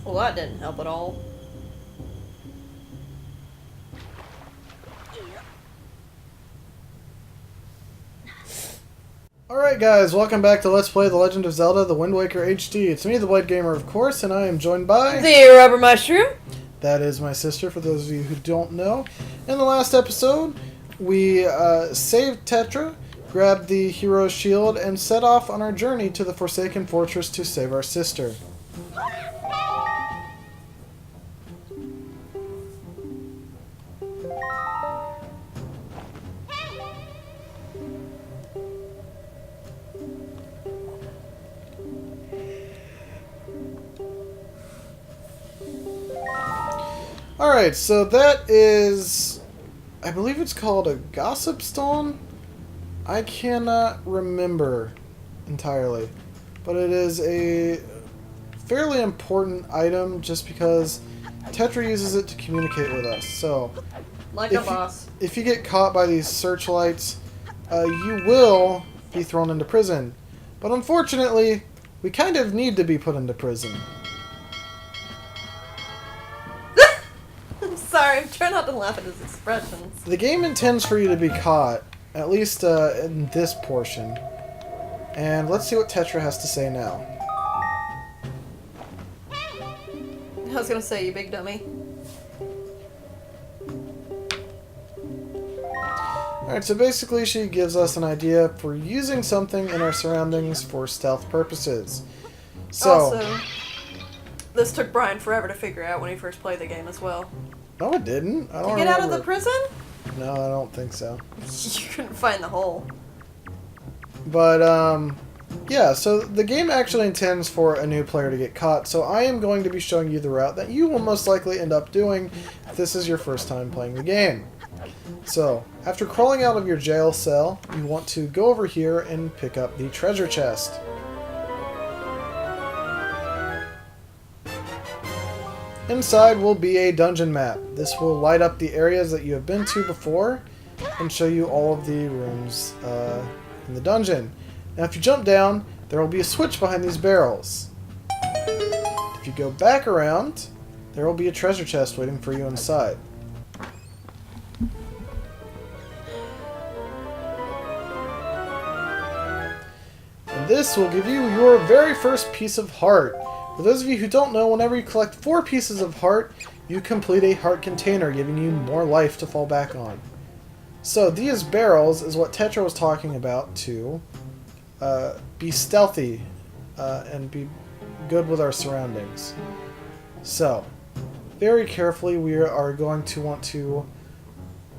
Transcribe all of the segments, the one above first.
Well, that didn't help at all. Alright guys, welcome back to Let's Play The Legend of Zelda, The Wind Waker HD. It's me, TheBladeGamer, of course, and I am joined by... The Rubber Mushroom! That is my sister, for those of you who don't know. In the last episode, we saved Tetra, grabbed the hero's shield, and set off on our journey to the Forsaken Fortress to save our sister. Alright, so that is... I believe it's called a gossip stone? I cannot remember entirely. But it is a fairly important item just because Tetra uses it to communicate with us. So, Like a boss. if you get caught by these searchlights, you will be thrown into prison. But unfortunately, we kind of need to be put into prison. Sorry, I'm trying not to laugh at his expressions. The game intends for you to be caught, at least in this portion. And let's see what Tetra has to say now. I was gonna say, you big dummy. Alright, so basically she gives us an idea for using something in our surroundings for stealth purposes. So, Also, this took Brian forever to figure out when he first played the game as well. no it didn't. I don't To get out of remember. the prison? No, I don't think so. You couldn't find the hole. But, yeah, so the game actually intends for a new player to get caught, so I am going to be showing you the route that you will most likely end up doing if this is your first time playing the game. So, after crawling out of your jail cell, you want to go over here and pick up the treasure chest. Inside will be a dungeon map. This will light up the areas that you have been to before and show you all of the rooms in the dungeon. Now if you jump down, there will be a switch behind these barrels. If you go back around, there will be a treasure chest waiting for you inside. And this will give you your very first piece of heart. For those of you who don't know, whenever you collect 4 pieces of heart, you complete a heart container, giving you more life to fall back on. So these barrels is what Tetra was talking about to be stealthy and be good with our surroundings. So, very carefully we are going to want to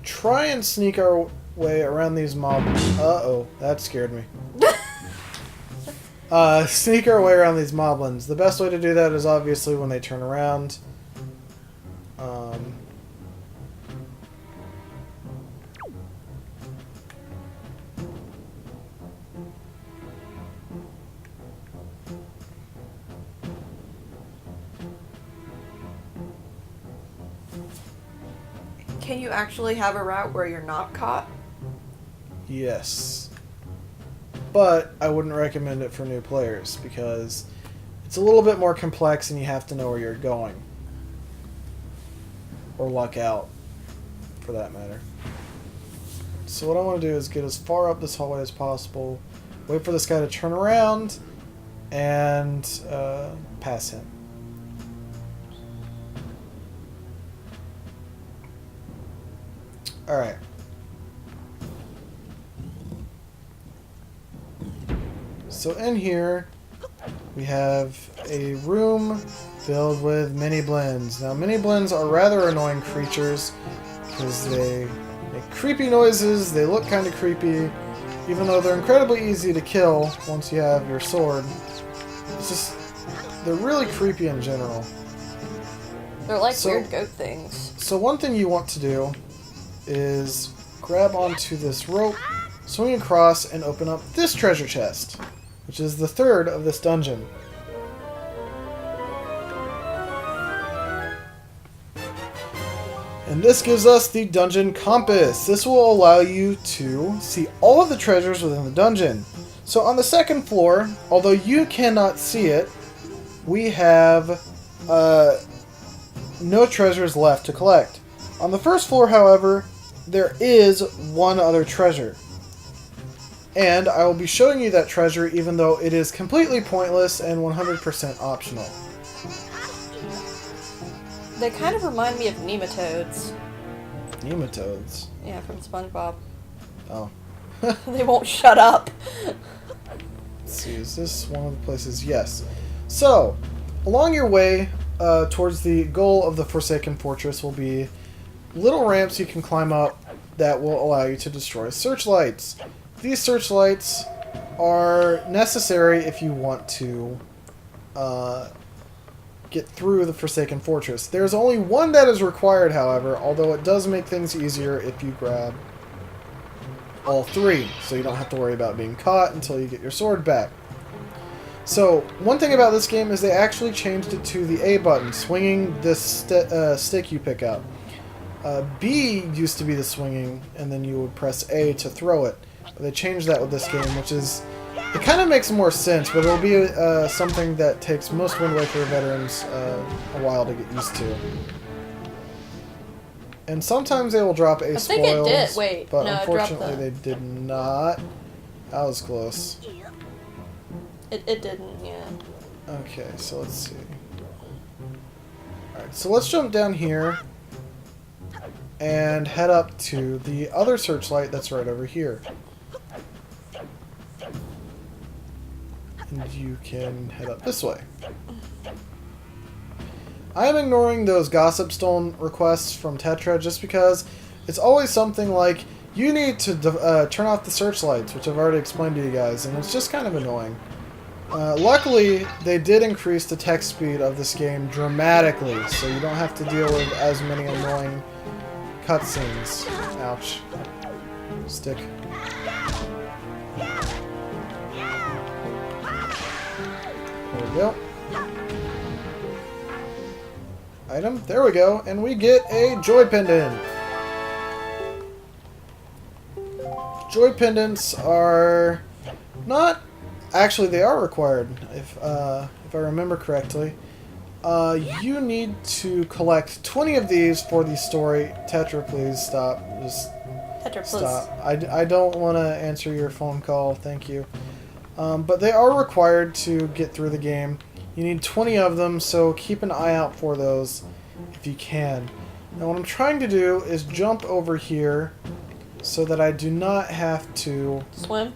try and sneak our way around these moblins. Uh-oh, that scared me. Sneak our way around these moblins. The best way to do that is obviously when they turn around. Can you actually have a route where you're not caught? Yes. But I wouldn't recommend it for new players because it's a little bit more complex and you have to know where you're going. Or luck out, for that matter. So what I want to do is get as far up this hallway as possible, wait for this guy to turn around, and pass him. Alright. So in here, we have a room filled with mini blends. Now mini blends are rather annoying creatures because they make creepy noises, they look kind of creepy, even though they're incredibly easy to kill once you have your sword. It's just, they're really creepy in general. They're like weird goat things. So one thing you want to do is grab onto this rope, swing across, and open up this treasure chest, which is the third of this dungeon. And this gives us the dungeon compass. This will allow you to see all of the treasures within the dungeon. So on the second floor, although you cannot see it, we have no treasures left to collect. On the first floor, however, there is one other treasure. And I will be showing you that treasure even though it is completely pointless and 100% optional. They kind of remind me of nematodes. Nematodes? Yeah, from SpongeBob. Oh. They won't shut up. Let's see, is this one of the places? Yes. So, along your way towards the goal of the Forsaken Fortress will be little ramps you can climb up that will allow you to destroy searchlights. These searchlights are necessary if you want to get through the Forsaken Fortress. There's only one that is required, however, although it does make things easier if you grab all three, so you don't have to worry about being caught until you get your sword back. So, one thing about this game is they actually changed it to the A button, swinging this stick you pick up. B used to be the swinging, and then you would press A to throw it. But they changed that with this game, which is... It kind of makes more sense, but it'll be something that takes most Wind Waker veterans a while to get used to. And sometimes they will drop a spoils, I think it did. Wait, but no, unfortunately they did not. That was close. It didn't, yeah. Okay, so let's see. Alright, so let's jump down here and head up to the other searchlight that's right over here. And you can head up this way. I am ignoring those Gossip Stone requests from Tetra just because it's always something like, you need to turn off the searchlights, which I've already explained to you guys, and it's just kind of annoying. Luckily, they did increase the text speed of this game dramatically, so you don't have to deal with as many annoying cutscenes. Ouch. Stick. There we go. Item. There we go. And we get a Joy Pendant. Joy Pendants are not... Actually, they are required, if I remember correctly. You need to collect 20 of these for the story. Tetra, please stop. Just Tetra, please. stop. I don't want to answer your phone call. Thank you. But they are required to get through the game. You need 20 of them, so keep an eye out for those if you can. Now what I'm trying to do is jump over here so that I do not have to... Swim?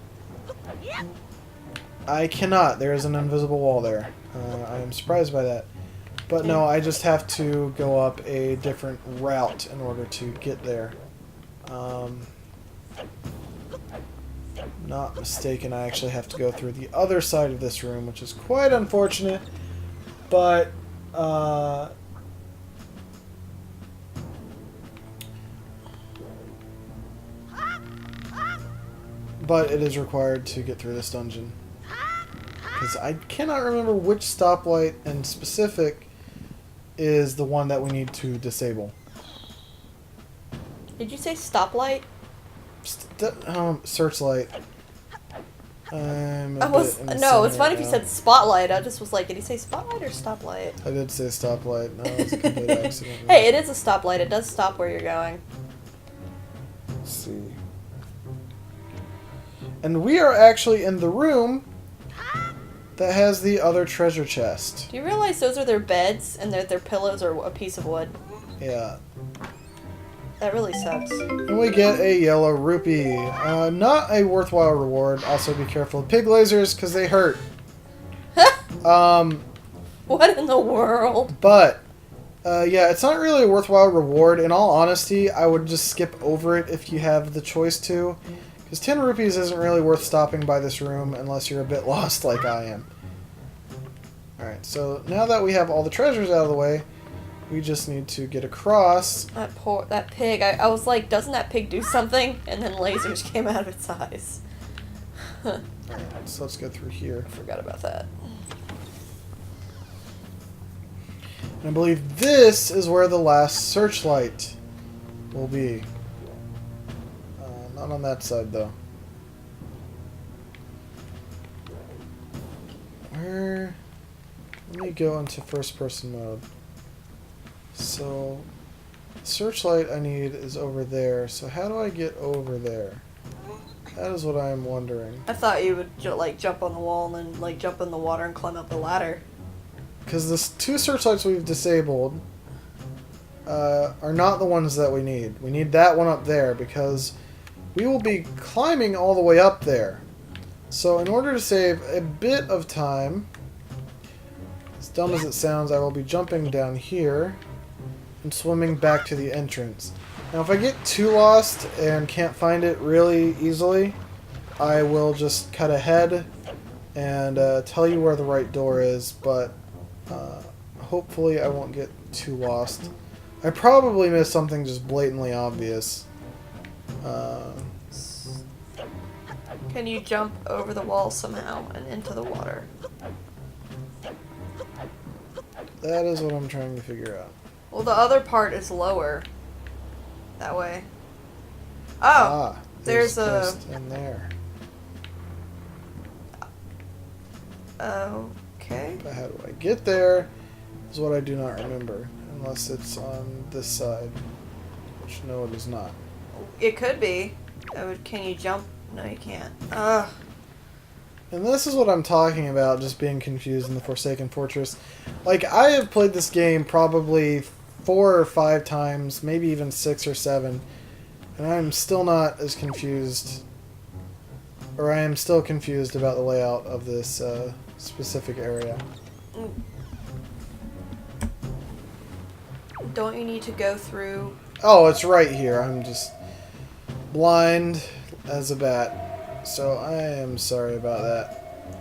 I cannot. There is an invisible wall there. I am surprised by that. But no, I just have to go up a different route in order to get there. Not mistaken, I actually have to go through the other side of this room, which is quite unfortunate, but it is required to get through this dungeon. Because I cannot remember which stoplight in specific is the one that we need to disable. Did you say stoplight? Searchlight. No, it's fine if you said spotlight. I just was like, did he say spotlight or stoplight? I did say stoplight. No, it's a complete accident. Hey, it is a stoplight. It does stop where you're going. Let's see. And we are actually in the room that has the other treasure chest. Do you realize those are their beds and their pillows are a piece of wood? Yeah. That really sucks. And we get a yellow rupee. Not a worthwhile reward. Also be careful of pig lasers because they hurt. What in the world? But, yeah, it's not really a worthwhile reward. In all honesty, I would just skip over it if you have the choice to. Because 10 rupees isn't really worth stopping by this room unless you're a bit lost like I am. Alright, so now that we have all the treasures out of the way, we just need to get across. That pig. I was like, doesn't that pig do something? And then lasers came out of its eyes. Alright, so let's go through here. I forgot about that. And I believe this is where the last searchlight will be. Not on that side, though. Where Let me go into first-person mode. So, searchlight I need is over there. So how do I get over there? That is what I am wondering. I thought you would like jump on the wall and then like jump in the water and climb up the ladder. Because the 2 searchlights we've disabled are not the ones that we need. We need that one up there because we will be climbing all the way up there. So in order to save a bit of time, as dumb as it sounds, I will be jumping down here and swimming back to the entrance. Now if I get too lost and can't find it really easily, I will just cut ahead and tell you where the right door is, but hopefully I won't get too lost. I probably missed something just blatantly obvious. Can you jump over the wall somehow and into the water? That is what I'm trying to figure out. Well, the other part is lower. That way. Oh! There's a... post in there. Okay. But how do I get there is what I do not remember. Unless it's on this side. Which, no, it is not. It could be. Can you jump? No, you can't. Ugh. And this is what I'm talking about, just being confused in the Forsaken Fortress. Like, I have played this game probably 4 or 5 times, maybe even 6 or 7, and I'm still not as confused, or I am still confused about the layout of this specific area. Don't you need to go through... Oh, it's right here. I'm just blind as a bat, so I am sorry about that.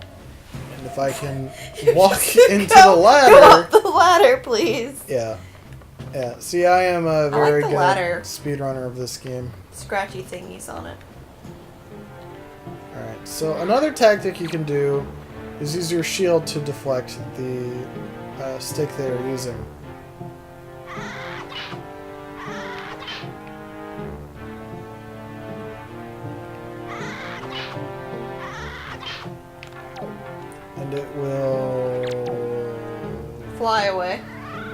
And if I can walk into the ladder... Go up the ladder, please! Yeah. Yeah, see, I am a very good ladder. speedrunner of this game. Scratchy thingies on it. Alright, so another tactic you can do is use your shield to deflect the stick they are using. And it will... Fly away.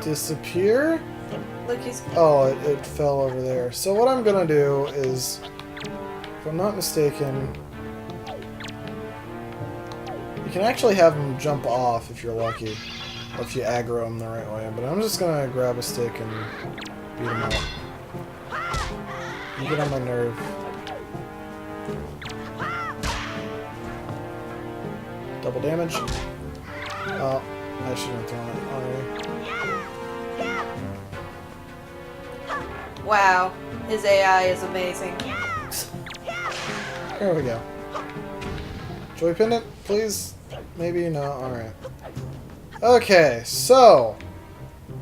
disappear? Look, he's... Oh, it fell over there. So what I'm gonna do is, if I'm not mistaken, you can actually have them jump off if you're lucky, or if you aggro them the right way. But I'm just gonna grab a stick and beat them up. You get on my nerve. Double damage. Oh, I shouldn't have thrown it. Alright. Wow. His AI is amazing. There we go. Joy pendant, please? Maybe? No? Alright. Okay, so...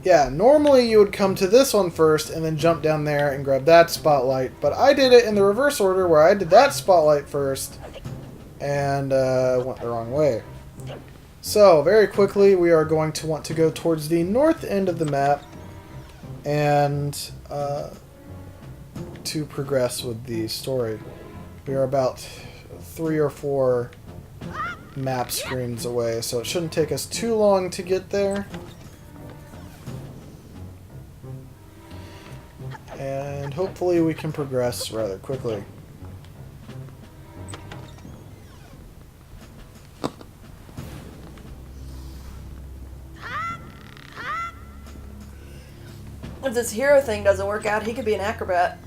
yeah, normally you would come to this one first and then jump down there and grab that spotlight, but I did it in the reverse order where I did that spotlight first and went the wrong way. So, very quickly, we are going to want to go towards the north end of the map and to progress with the story. We are about 3 or 4 map screens away, so it shouldn't take us too long to get there. And hopefully we can progress rather quickly. If this hero thing doesn't work out, he could be an acrobat.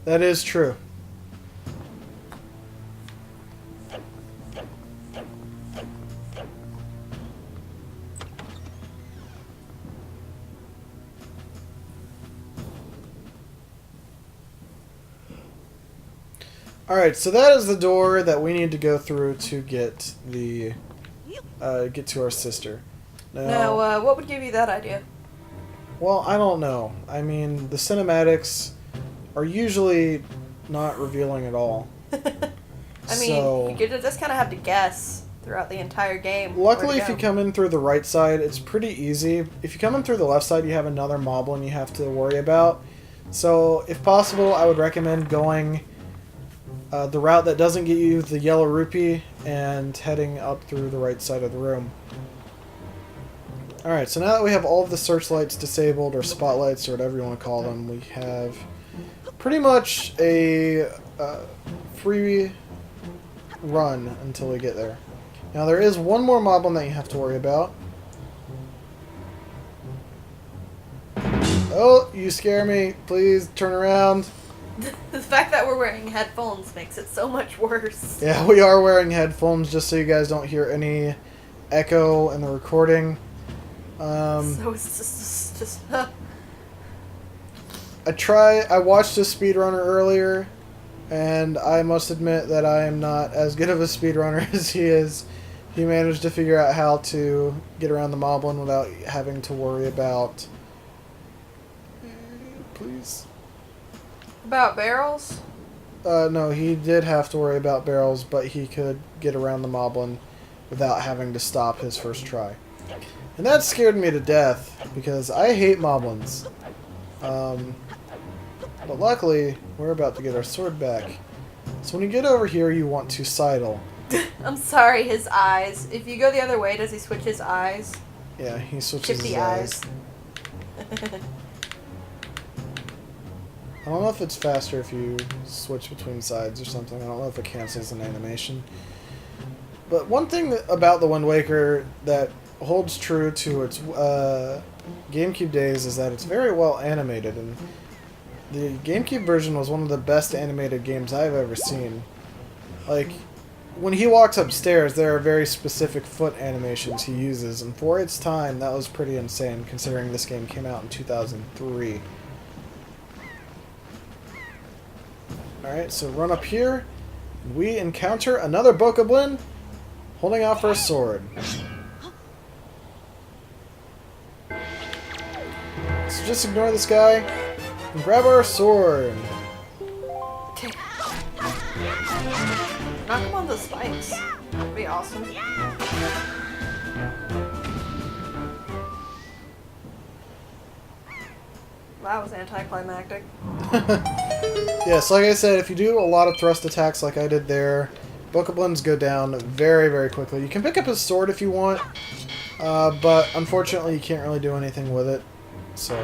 That is true. Alright, so that is the door that we need to go through to get the get to our sister. Now, what would give you that idea? Well, I don't know. I mean, the cinematics are usually not revealing at all. I mean, you just kind of have to guess throughout the entire game. Luckily, if you come in through the right side, it's pretty easy. If you come in through the left side, you have another moblin you have to worry about. So, if possible, I would recommend going the route that doesn't get you the yellow rupee and heading up through the right side of the room. Alright, so now that we have all of the searchlights disabled, or spotlights, or whatever you want to call them, we have pretty much a free run until we get there. Now there is one more moblin that you have to worry about. Oh, you scare me. Please turn around. The fact that we're wearing headphones makes it so much worse. Yeah, we are wearing headphones just so you guys don't hear any echo in the recording. So it's just I watched a speedrunner earlier, and I must admit that I am not as good of a speedrunner as he is. He managed to figure out how to get around the moblin without having to worry about... Please? About barrels? No, he did have to worry about barrels, but he could get around the moblin without having to stop his first try. And that scared me to death, because I hate moblins. But luckily, we're about to get our sword back. So when you get over here, you want to sidle. I'm sorry, his eyes. If you go the other way, does he switch his eyes? Yeah, he switches Shifty his eyes. I don't know if it's faster if you switch between sides or something. I don't know if it cancels an animation. But one thing about the Wind Waker that holds true to its GameCube days is that it's very well animated, and the GameCube version was one of the best animated games I've ever seen. Like, when he walks upstairs, there are very specific foot animations he uses, and for its time, that was pretty insane, considering this game came out in 2003. Alright, so run up here. We encounter another Bokoblin holding out for a sword. So just ignore this guy and grab our sword. Knock him on the spikes. That'd be awesome. That was anticlimactic. Yes, like I said, if you do a lot of thrust attacks like I did there, Bokoblins go down very, very quickly. You can pick up his sword if you want, but unfortunately you can't really do anything with it. So...